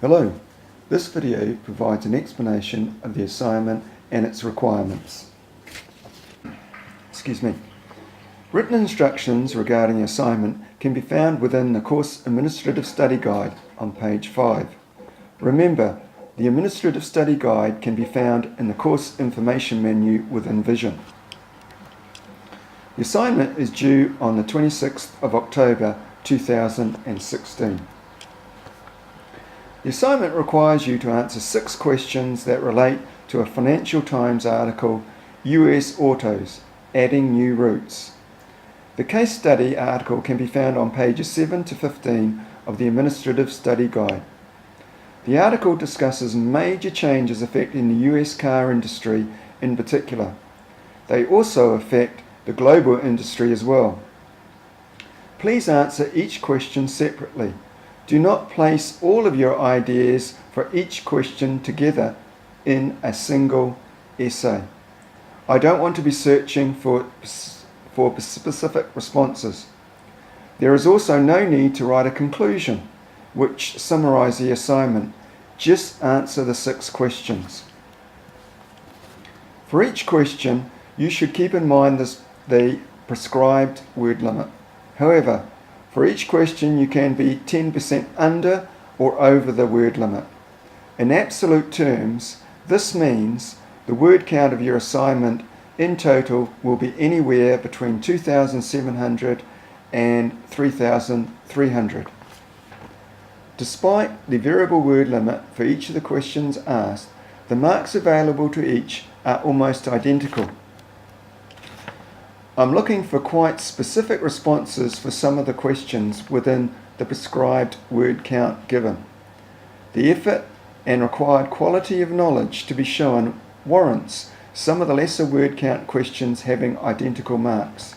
Hello, this video provides an explanation of the assignment and its requirements. Written instructions regarding the assignment can be found within the Course Administrative Study Guide on page 5. Remember, the Administrative Study Guide can be found in the Course Information menu within Vision. The assignment is due on the 26th of October 2016. The assignment requires you to answer 6 questions that relate to a Financial Times article, US Autos, Adding New Routes. The case study article can be found on pages 7 to 15 of the Administrative Study Guide. The article discusses major changes affecting the US car industry in particular. They also affect the global industry as well. Please answer each question separately. Do not place all of your ideas for each question together in a single essay. I don't want to be searching for specific responses. There is also no need to write a conclusion which summarises the assignment. Just answer the 6 questions. For each question, you should keep in mind the prescribed word limit. However, for each question you can be 10% under or over the word limit. In absolute terms, this means the word count of your assignment in total will be anywhere between 2,700 and 3,300. Despite the variable word limit for each of the questions asked, the marks available to each are almost identical. I'm looking for quite specific responses for some of the questions within the prescribed word count given. The effort and required quality of knowledge to be shown warrants some of the lesser word count questions having identical marks.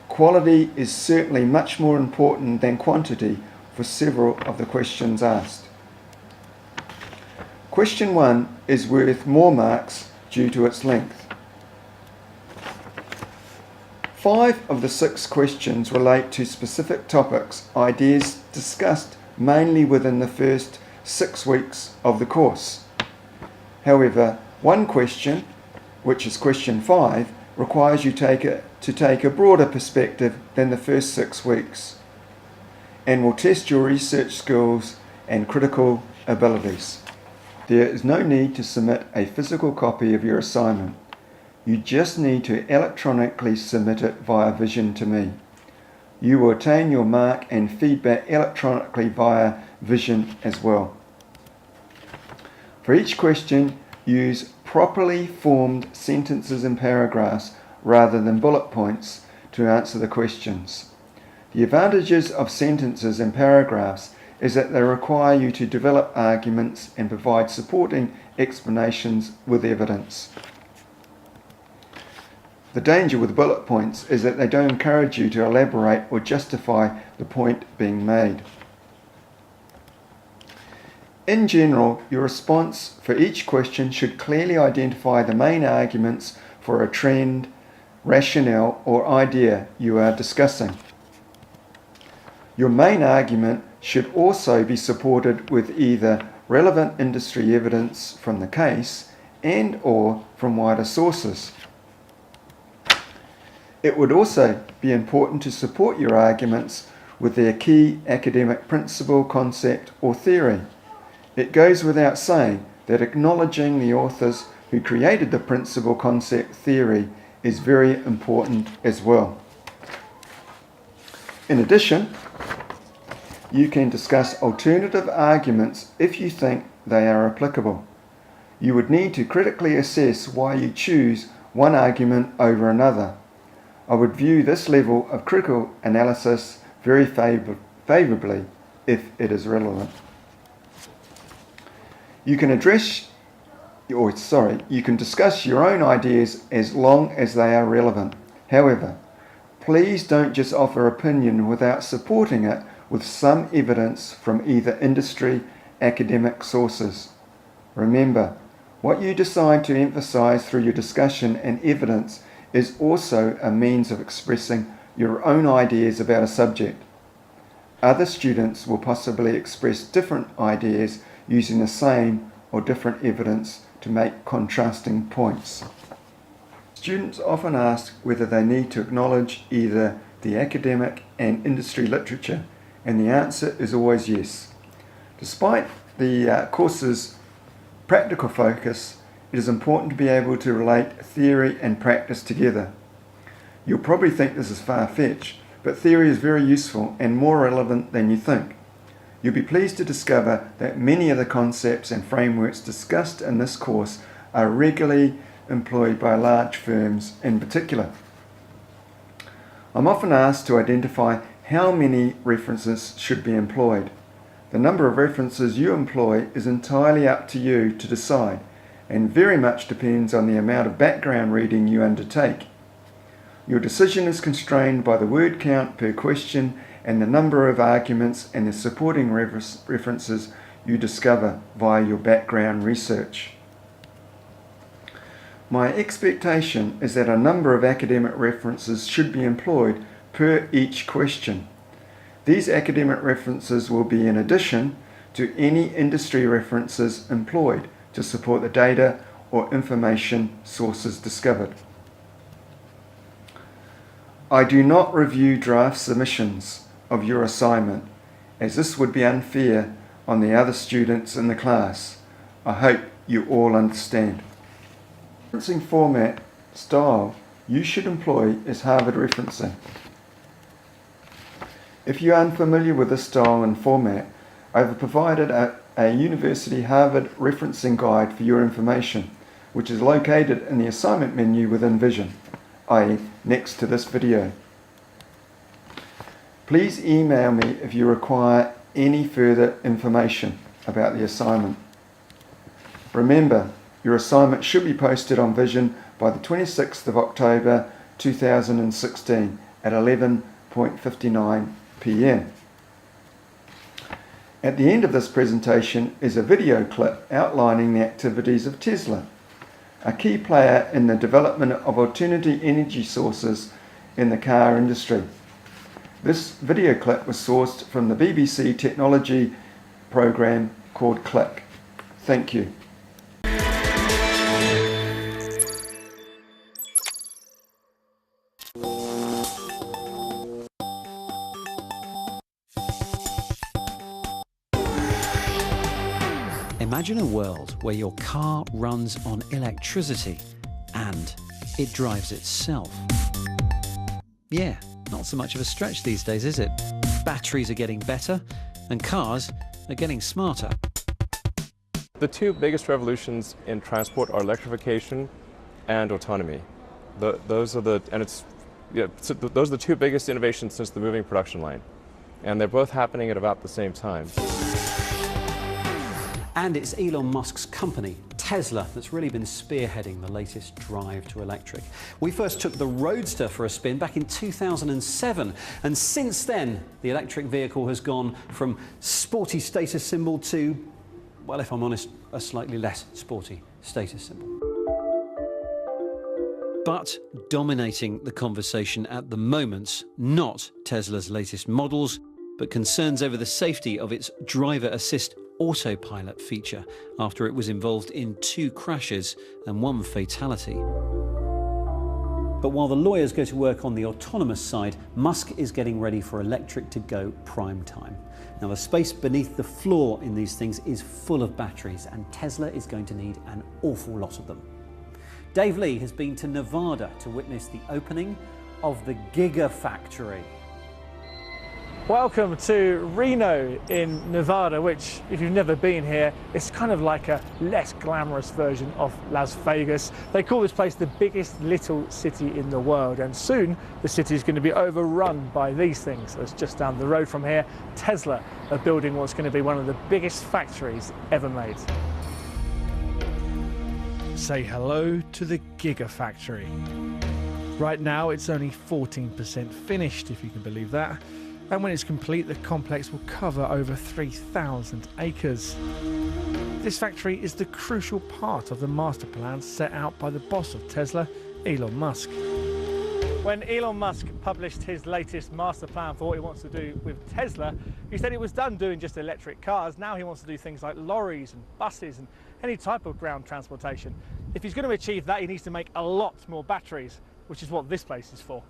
Quality is certainly much more important than quantity for several of the questions asked. Question 1 is worth more marks due to its length. 5 of the 6 questions relate to specific topics, ideas discussed mainly within the first 6 weeks of the course. However, one question, which is question 5, requires you to take a broader perspective than the first 6 weeks and will test your research skills and critical abilities. There is no need to submit a physical copy of your assignment. You just need to electronically submit it via Vision to me. You will obtain your mark and feedback electronically via Vision as well. For each question, use properly formed sentences and paragraphs rather than bullet points to answer the questions. The advantages of sentences and paragraphs is that they require you to develop arguments and provide supporting explanations with evidence. The danger with bullet points is that they don't encourage you to elaborate or justify the point being made. In general, your response for each question should clearly identify the main arguments for a trend, rationale, or idea you are discussing. Your main argument should also be supported with either relevant industry evidence from the case and/or from wider sources. It would also be important to support your arguments with their key academic principle, concept, or theory. It goes without saying that acknowledging the authors who created the principle, concept, theory is very important as well. In addition, you can discuss alternative arguments if you think they are applicable. You would need to critically assess why you choose one argument over another. I would view this level of critical analysis very favourably if it is relevant. You can discuss your own ideas as long as they are relevant. However, please don't just offer opinion without supporting it with some evidence from either industry, academic sources. Remember, what you decide to emphasise through your discussion and evidence is also a means of expressing your own ideas about a subject. Other students will possibly express different ideas using the same or different evidence to make contrasting points. Students often ask whether they need to acknowledge either the academic and industry literature, and the answer is always yes. Despite the course's practical focus, it is important to be able to relate theory and practice together. You'll probably think this is far-fetched, but theory is very useful and more relevant than you think. You'll be pleased to discover that many of the concepts and frameworks discussed in this course are regularly employed by large firms in particular. I'm often asked to identify how many references should be employed. The number of references you employ is entirely up to you to decide, and very much depends on the amount of background reading you undertake. Your decision is constrained by the word count per question and the number of arguments and the supporting references you discover via your background research. My expectation is that a number of academic references should be employed per each question. These academic references will be in addition to any industry references employed to support the data or information sources discovered. I do not review draft submissions of your assignment, as this would be unfair on the other students in the class. I hope you all understand. The referencing format style you should employ is Harvard referencing. If you are unfamiliar with this style and format, I have provided a University Harvard referencing guide for your information, which is located in the assignment menu within Vision, i.e. next to this video. Please email me if you require any further information about the assignment. Remember, your assignment should be posted on Vision by the 26th of October 2016 at 11:59 p.m. At the end of this presentation is a video clip outlining the activities of Tesla, a key player in the development of alternative energy sources in the car industry. This video clip was sourced from the BBC technology program called Click. Thank you. Imagine a world where your car runs on electricity and it drives itself. Yeah, not so much of a stretch these days, is it? Batteries are getting better and cars are getting smarter. The two biggest revolutions in transport are electrification and autonomy. Those are the two biggest innovations since the moving production line. And they're both happening at about the same time. And it's Elon Musk's company, Tesla, that's really been spearheading the latest drive to electric. We first took the Roadster for a spin back in 2007, and since then, the electric vehicle has gone from sporty status symbol to, well, if I'm honest, a slightly less sporty status symbol. But dominating the conversation at the moment, not Tesla's latest models, but concerns over the safety of its driver assist autopilot feature after it was involved in 2 crashes and 1 fatality. But while the lawyers go to work on the autonomous side, Musk is getting ready for electric to go prime time. Now, the space beneath the floor in these things is full of batteries, and Tesla is going to need an awful lot of them. Dave Lee has been to Nevada to witness the opening of the Gigafactory. Welcome to Reno in Nevada, which, if you've never been here, it's kind of like a less glamorous version of Las Vegas. They call this place the biggest little city in the world, and soon the city is going to be overrun by these things. So it's just down the road from here. Tesla are building what's going to be one of the biggest factories ever made. Say hello to the Gigafactory. Right now it's only 14% finished, if you can believe that. And when it's complete, the complex will cover over 3,000 acres. This factory is the crucial part of the master plan set out by the boss of Tesla, Elon Musk. When Elon Musk published his latest master plan for what he wants to do with Tesla, he said he was done doing just electric cars. Now he wants to do things like lorries and buses and any type of ground transportation. If he's going to achieve that, he needs to make a lot more batteries, which is what this place is for.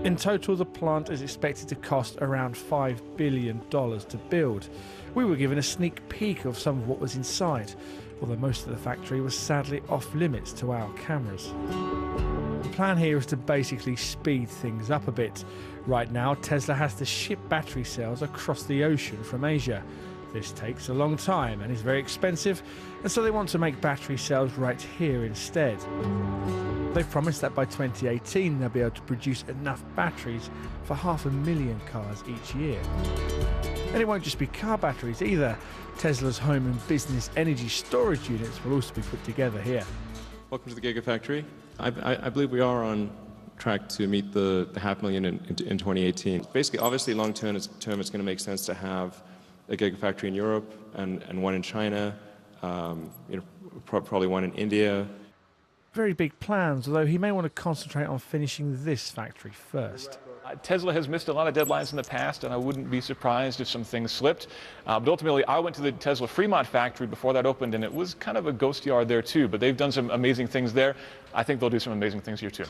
In total, the plant is expected to cost around $5 billion to build. We were given a sneak peek of some of what was inside, although most of the factory was sadly off limits to our cameras. The plan here is to basically speed things up a bit. Right now, Tesla has to ship battery cells across the ocean from Asia. This takes a long time and is very expensive, and so they want to make battery cells right here instead. They've promised that by 2018 they'll be able to produce enough batteries for 500,000 cars each year. And it won't just be car batteries either. Tesla's home and business energy storage units will also be put together here. Welcome to the Gigafactory. I believe we are on track to meet the 500,000 in 2018. Basically, obviously, long term, it's going to make sense to have a Gigafactory in Europe and one in China, probably one in India. Very big plans, although he may want to concentrate on finishing this factory first. Tesla has missed a lot of deadlines in the past, and I wouldn't be surprised if some things slipped. But ultimately, I went to the Tesla Fremont factory before that opened, and it was kind of a ghost yard there too. But they've done some amazing things there. I think they'll do some amazing things here too.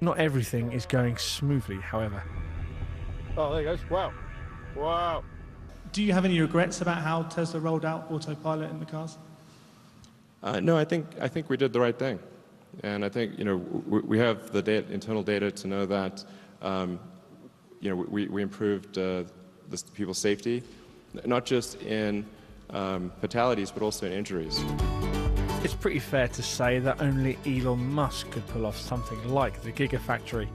Not everything is going smoothly, however. Oh, there he goes. Wow. Wow. Do you have any regrets about how Tesla rolled out autopilot in the cars? No, I think we did the right thing, and I think we have the internal data to know that we improved people's safety, not just in fatalities but also in injuries. It's pretty fair to say that only Elon Musk could pull off something like the Gigafactory,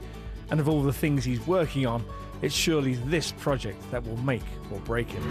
and of all the things he's working on, it's surely this project that will make or break him.